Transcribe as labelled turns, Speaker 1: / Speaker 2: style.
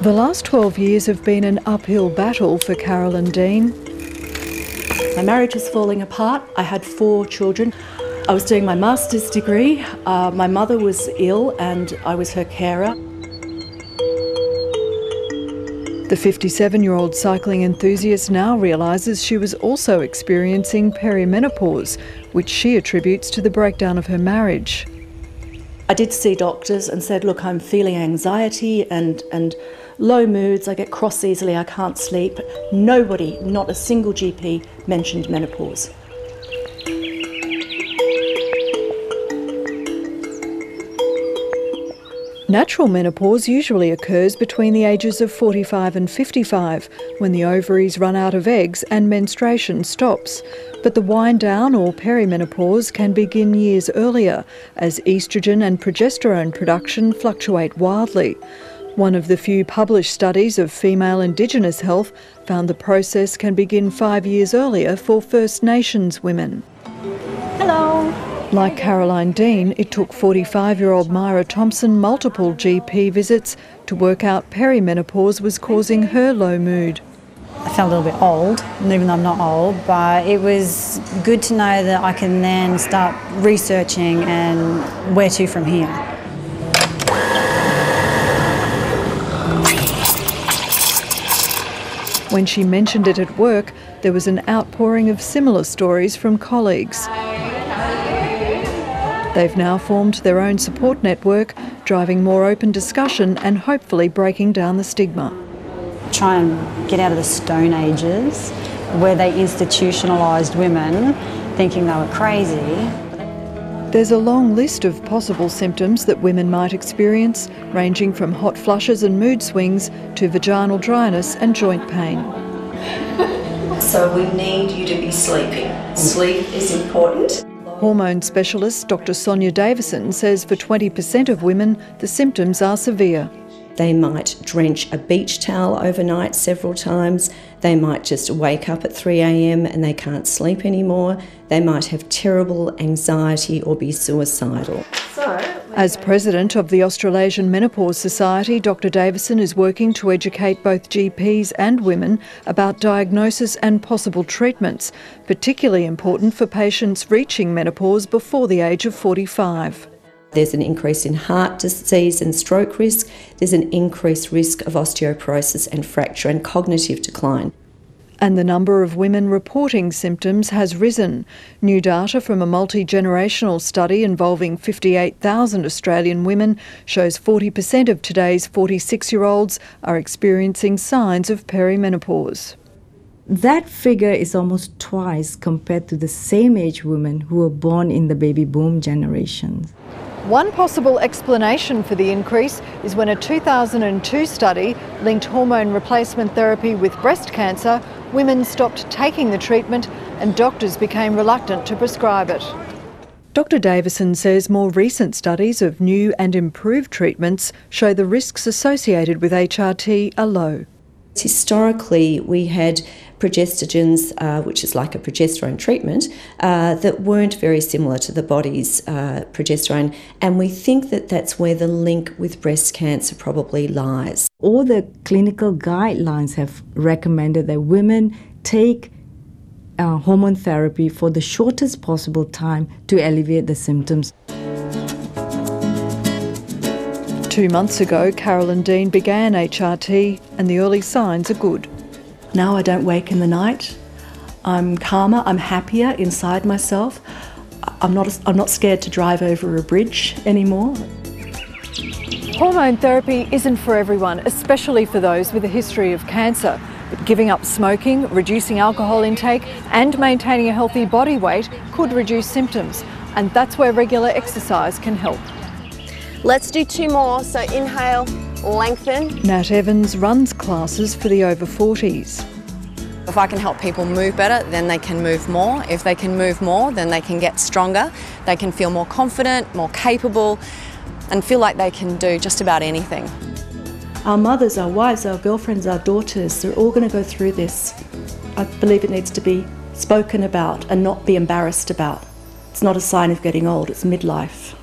Speaker 1: The last 12 years have been an uphill battle for Carolyn Dean.
Speaker 2: My marriage was falling apart. I had 4 children. I was doing my master's degree. My mother was ill and I was her carer.
Speaker 1: The 57-year-old cycling enthusiast now realises she was also experiencing perimenopause, which she attributes to the breakdown of her marriage.
Speaker 2: I did see doctors and said, look, I'm feeling anxiety and low moods, I get cross easily, I can't sleep. Nobody, not a single GP, mentioned menopause.
Speaker 1: Natural menopause usually occurs between the ages of 45 and 55, when the ovaries run out of eggs and menstruation stops. But the wind down or perimenopause can begin years earlier, as oestrogen and progesterone production fluctuate wildly. One of the few published studies of female Indigenous health found the process can begin 5 years earlier for First Nations women.
Speaker 3: Hello.
Speaker 1: Like Caroline Dean, it took 45-year-old Myra Thompson multiple GP visits to work out perimenopause was causing her low mood.
Speaker 3: I felt a little bit old, even though I'm not old, but it was good to know that I can then start researching and where to from here.
Speaker 1: When she mentioned it at work, there was an outpouring of similar stories from colleagues. They've now formed their own support network, driving more open discussion and hopefully breaking down the stigma.
Speaker 3: Try and get out of the Stone Ages, where they institutionalised women, thinking they were crazy.
Speaker 1: There's a long list of possible symptoms that women might experience, ranging from hot flushes and mood swings to vaginal dryness and joint pain.
Speaker 4: So we need you to be sleeping. Sleep is important.
Speaker 1: Hormone specialist Dr. Sonia Davison says for 20% of women, the symptoms are severe.
Speaker 4: They might drench a beach towel overnight several times. They might just wake up at 3 a.m. and they can't sleep anymore. They might have terrible anxiety or be suicidal.
Speaker 1: As president of the Australasian Menopause Society, Dr. Davison is working to educate both GPs and women about diagnosis and possible treatments, particularly important for patients reaching menopause before the age of 45.
Speaker 4: There's an increase in heart disease and stroke risk. There's an increased risk of osteoporosis and fracture and cognitive decline.
Speaker 1: And the number of women reporting symptoms has risen. New data from a multi-generational study involving 58,000 Australian women shows 40% of today's 46-year-olds are experiencing signs of perimenopause.
Speaker 5: That figure is almost twice compared to the same age women who were born in the baby boom generations.
Speaker 1: One possible explanation for the increase is when a 2002 study linked hormone replacement therapy with breast cancer, women stopped taking the treatment and doctors became reluctant to prescribe it. Dr. Davison says more recent studies of new and improved treatments show the risks associated with HRT are low.
Speaker 4: Historically, we had progestogens, which is like a progesterone treatment, that weren't very similar to the body's progesterone, and we think that that's where the link with breast cancer probably lies.
Speaker 5: All the clinical guidelines have recommended that women take hormone therapy for the shortest possible time to alleviate the symptoms.
Speaker 1: 2 months ago, Carolyn Dean began HRT and the early signs are good.
Speaker 2: Now I don't wake in the night. I'm calmer, I'm happier inside myself. I'm not scared to drive over a bridge anymore.
Speaker 1: Hormone therapy isn't for everyone, especially for those with a history of cancer. But giving up smoking, reducing alcohol intake and maintaining a healthy body weight could reduce symptoms, and that's where regular exercise can help.
Speaker 6: Let's do 2 more, so inhale, lengthen.
Speaker 1: Nat Evans runs classes for the over 40s.
Speaker 7: If I can help people move better, then they can move more. If they can move more, then they can get stronger. They can feel more confident, more capable, and feel like they can do just about anything.
Speaker 2: Our mothers, our wives, our girlfriends, our daughters, they're all going to go through this. I believe it needs to be spoken about and not be embarrassed about. It's not a sign of getting old, it's midlife.